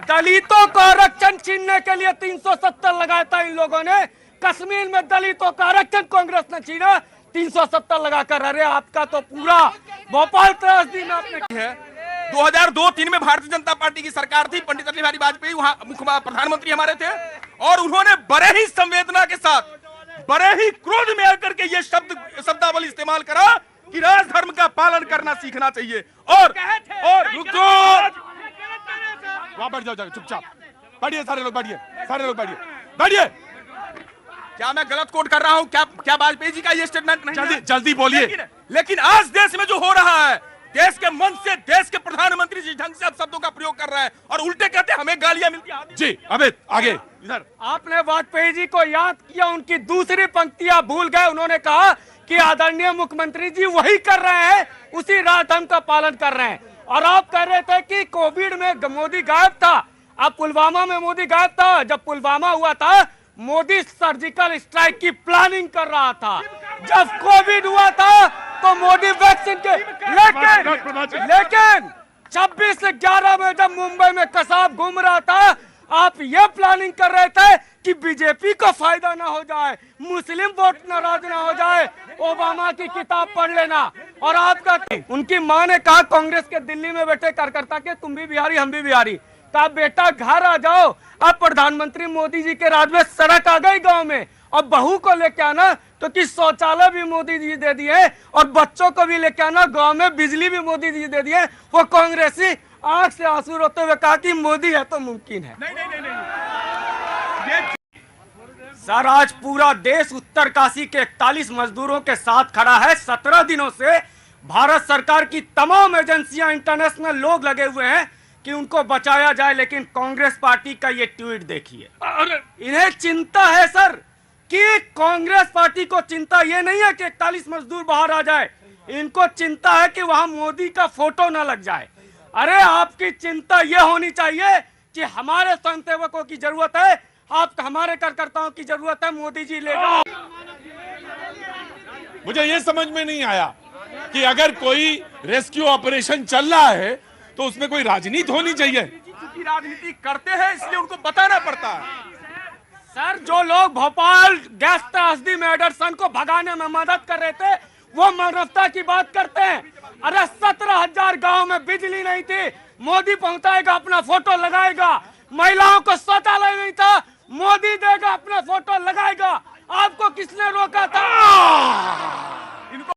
दलितों को आरक्षण छीनने के लिए 370 लगाया था इन लोगों ने। कश्मीर में दलितों का आरक्षण कांग्रेस ने छीना, 370 लगाकर। अरे आपका तो पूरा भोपाल त्रासदी में आपने है। 2002-3 में भारतीय जनता पार्टी की सरकार थी, पंडित अटल बिहारी वाजपेयी वहां मुख्य प्रधानमंत्री हमारे थे, और उन्होंने बड़े ही संवेदना के साथ, बड़े ही क्रोध में आकर के ये शब्दावली इस्तेमाल करा कि राजधर्म का पालन करना सीखना चाहिए। और रुक जाओ, वहां बैठ जाओ, चुपचाप बैठिए, सारे लोग बैठिए, सारे लोग बैठिए, बैठिए। क्या मैं गलत कोट कर रहा हूं? क्या वाजपेयी जी का ये स्टेटमेंट नहीं? जल्दी बोलिए। लेकिन आज देश में जो हो रहा है, देश के मन से देश के प्रधानमंत्री जिस ढंग से अब शब्दों का प्रयोग कर रहे हैं और उल्टे कहते हैं हमें गालियां मिलती हैं। जी अमित आगे इधर। आपने वाजपेयी जी को याद किया, उनकी दूसरी पंक्तियां भूल गए। उन्होंने कहा कि आदरणीय मुख्यमंत्री जी वही कर रहे हैं, उसी राजधर्म का पालन कर रहे हैं। और आप कह रहे थे कि कोविड में मोदी गायब था, अब पुलवामा में मोदी गायब था। जब पुलवामा हुआ था, मोदी सर्जिकल स्ट्राइक की प्लानिंग कर रहा था। जब कोविड हुआ था तो मोदी वैक्सीन के लेकिन 26/11 में जब मुंबई में कसाब घूम रहा था, आप ये प्लानिंग कर रहे थे कि बीजेपी को फायदा ना हो जाए, मुस्लिम वोट नाराज ना हो जाए। ओबामा की किताब पढ़ लेना। और आपका उनकी मां ने कहा कांग्रेस के दिल्ली में बैठे कार्यकर्ता के, तुम भी बिहारी हम भी बिहारी, कहा बेटा घर आ जाओ। अब प्रधानमंत्री मोदी जी के राज में सड़क आ गई गांव में, और बहू को लेके आना तो कि शौचालय भी मोदी जी दे दिए, और बच्चों को भी लेके आना, गांव में बिजली भी मोदी जी दे दिए। वो कांग्रेसी आंख से आंसू रोते हुए कहा कि मोदी है तो मुमकिन है। नहीं। सर आज पूरा देश उत्तरकाशी के 41 मजदूरों के साथ खड़ा है। 17 दिनों से भारत सरकार की तमाम एजेंसियां, इंटरनेशनल लोग लगे हुए हैं कि उनको बचाया जाए, लेकिन कांग्रेस पार्टी का ये ट्वीट देखिए। इन्हें चिंता है सर कि कांग्रेस पार्टी को चिंता ये नहीं है कि 41 मजदूर बाहर आ जाए, इनको चिंता है कि वहां मोदी का फोटो ना लग जाए। अरे आपकी चिंता ये होनी चाहिए कि हमारे स्वयंसेवकों की जरूरत है, आप हमारे कार्यकर्ताओं की जरूरत है, मोदी जी ले जाओ। मुझे ये समझ में नहीं आया कि अगर कोई रेस्क्यू ऑपरेशन चल रहा है तो उसमें कोई राजनीति होनी चाहिए। क्योंकि राजनीति करते हैं इसलिए उनको बताना पड़ता है। सर जो लोग भोपाल गैस त्रासदी में एडरसन को भगाने में मदद कर रहे थे, वो मानवता की बात करते हैं। अरे 17,000 गांव में बिजली नहीं थी, मोदी पहुंचाएगा, अपना फोटो लगाएगा। महिलाओं को शौचालय नहीं था, मोदी देगा, अपना फोटो लगाएगा। आपको किसने रोका था?